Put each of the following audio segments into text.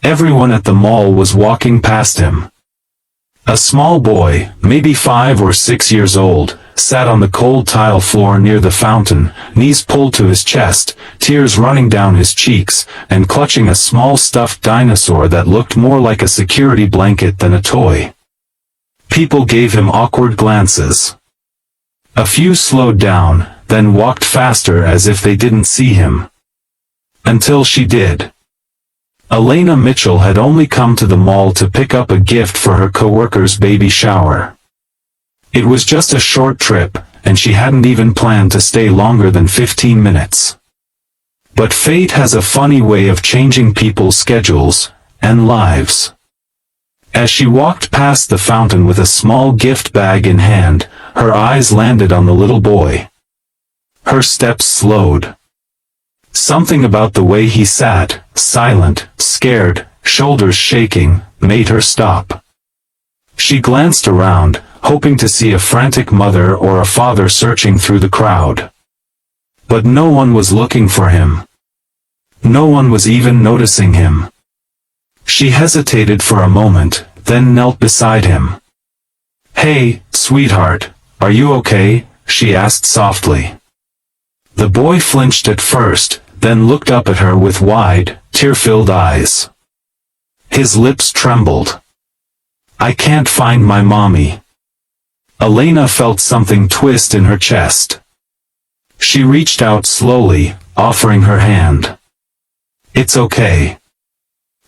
Everyone at the mall was walking past him. A small boy, maybe 5 or 6 years old, sat on the cold tile floor near the fountain, knees pulled to his chest, tears running down his cheeks, and clutching a small stuffed dinosaur that looked more like a security blanket than a toy. People gave him awkward glances. A few slowed down, then walked faster as if they didn't see him. Until she did. Elena Mitchell had only come to the mall to pick up a gift for her coworker's baby shower. It was just a short trip, and she hadn't even planned to stay longer than 15 minutes. But fate has a funny way of changing people's schedules and lives. As she walked past the fountain with a small gift bag in hand, her eyes landed on the little boy. Her steps slowed. Something about the way he sat, silent, scared, shoulders shaking, made her stop. She glanced around, hoping to see a frantic mother or a father searching through the crowd. But no one was looking for him. No one was even noticing him. She hesitated for a moment, then knelt beside him. "Hey, sweetheart, are you okay?" she asked softly. The boy flinched at first, then looked up at her with wide, tear-filled eyes. His lips trembled. "I can't find my mommy." Elena felt something twist in her chest. She reached out slowly, offering her hand. "It's okay.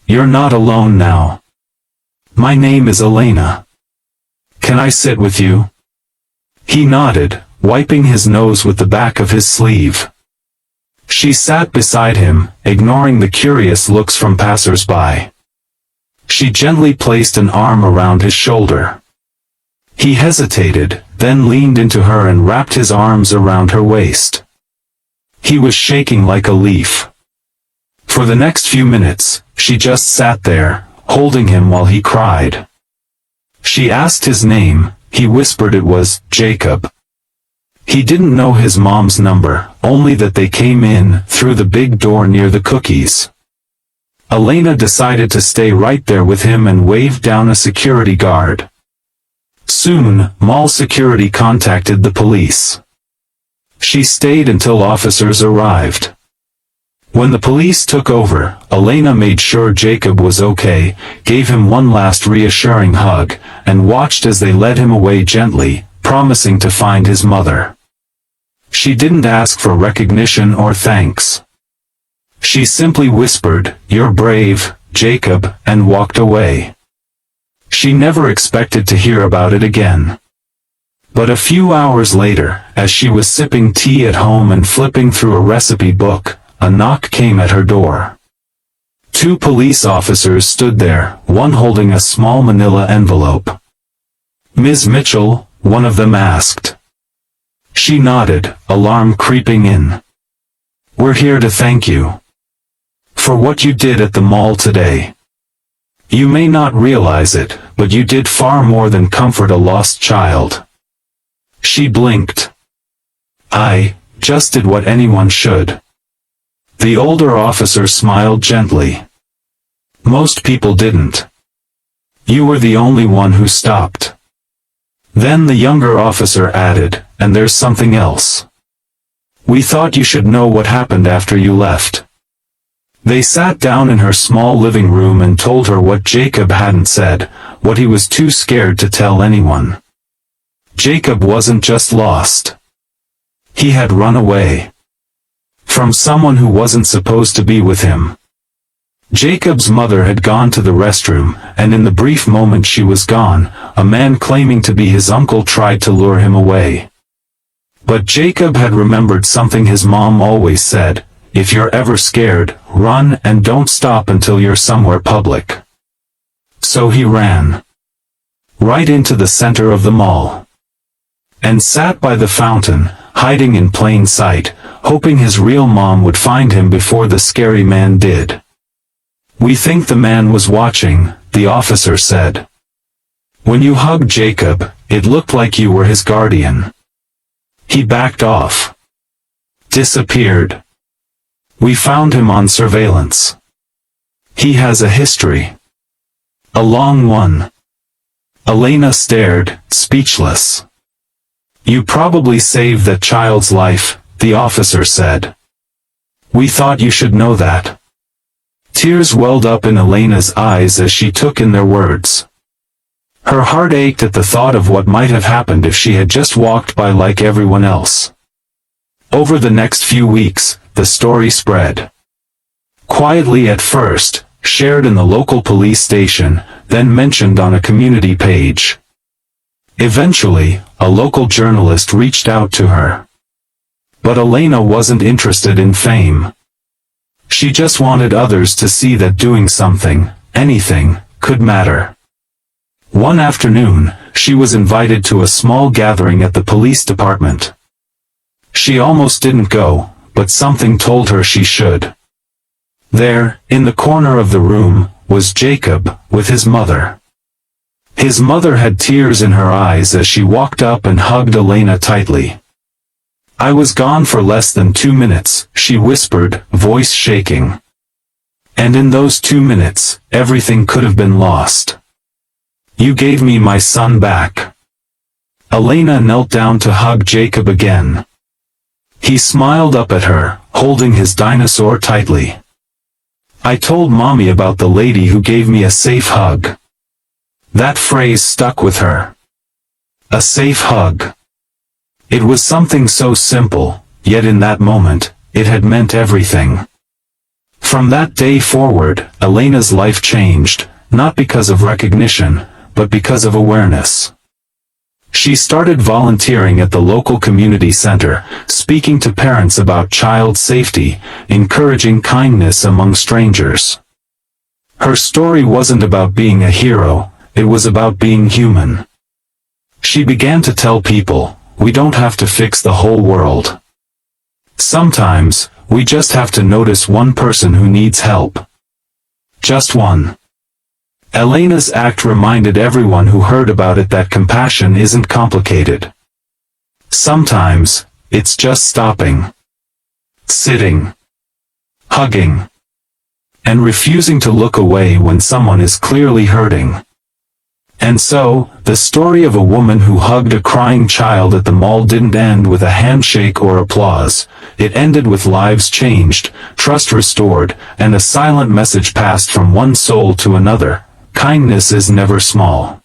You're not alone now. My name is Elena. Can I sit with you?" He nodded, wiping his nose with the back of his sleeve. She sat beside him, ignoring the curious looks from passers-by. She gently placed an arm around his shoulder. He hesitated, then leaned into her and wrapped his arms around her waist. He was shaking like a leaf. For the next few minutes, she just sat there, holding him while he cried. She asked his name. He whispered it was Jacob. He didn't know his mom's number, only that they came in through the big door near the cookies. Elena decided to stay right there with him and waved down a security guard. Soon, mall security contacted the police. She stayed until officers arrived. When the police took over, Elena made sure Jacob was okay, gave him one last reassuring hug, and watched as they led him away gently, promising to find his mother. She didn't ask for recognition or thanks. She simply whispered, "You're brave, Jacob," and walked away. She never expected to hear about it again. But a few hours later, as she was sipping tea at home and flipping through a recipe book, a knock came at her door. 2 police officers stood there, one holding a small manila envelope. "Ms. Mitchell?" one of them asked. She nodded, alarm creeping in. "We're here to thank you for what you did at the mall today. You may not realize it, but you did far more than comfort a lost child." She blinked. "I just did what anyone should." The older officer smiled gently. "Most people didn't. You were the only one who stopped." Then the younger officer added, "And there's something else. We thought you should know what happened after you left." They sat down in her small living room and told her what Jacob hadn't said, what he was too scared to tell anyone. Jacob wasn't just lost. He had run away. From someone who wasn't supposed to be with him. Jacob's mother had gone to the restroom, and in the brief moment she was gone, a man claiming to be his uncle tried to lure him away. But Jacob had remembered something his mom always said, "If you're ever scared, run and don't stop until you're somewhere public." So he ran. Right into the center of the mall. And sat by the fountain, hiding in plain sight, hoping his real mom would find him before the scary man did. "We think the man was watching," the officer said. "When you hugged Jacob, it looked like you were his guardian. He backed off. Disappeared. We found him on surveillance. He has a history. A long one. Elena stared, speechless. You probably saved that child's life, the officer said. We thought you should know that. Tears welled up in Elena's eyes as she took in their words. Her heart ached at the thought of what might have happened if she had just walked by like everyone else. Over the next few weeks, the story spread. Quietly at first, shared in the local police station, then mentioned on a community page. Eventually, a local journalist reached out to her. But Elena wasn't interested in fame. She just wanted others to see that doing something, anything, could matter. One afternoon, she was invited to a small gathering at the police department. She almost didn't go, but something told her she should. There, in the corner of the room, was Jacob, with his mother. His mother had tears in her eyes as she walked up and hugged Elena tightly. I was gone for less than 2 minutes, she whispered, voice shaking. And in those 2 minutes, everything could have been lost. You gave me my son back. Elena knelt down to hug Jacob again. He smiled up at her, holding his dinosaur tightly. I told Mommy about the lady who gave me a safe hug. That phrase stuck with her. A safe hug. It was something so simple, yet in that moment, it had meant everything. From that day forward, Elena's life changed, not because of recognition, but because of awareness. She started volunteering at the local community center, speaking to parents about child safety, encouraging kindness among strangers. Her story wasn't about being a hero, it was about being human. She began to tell people, we don't have to fix the whole world. Sometimes, we just have to notice one person who needs help. Just one. Elena's act reminded everyone who heard about it that compassion isn't complicated. Sometimes, it's just stopping, sitting, hugging, and refusing to look away when someone is clearly hurting. And so, the story of a woman who hugged a crying child at the mall didn't end with a handshake or applause. It ended with lives changed, trust restored, and a silent message passed from one soul to another. Kindness is never small.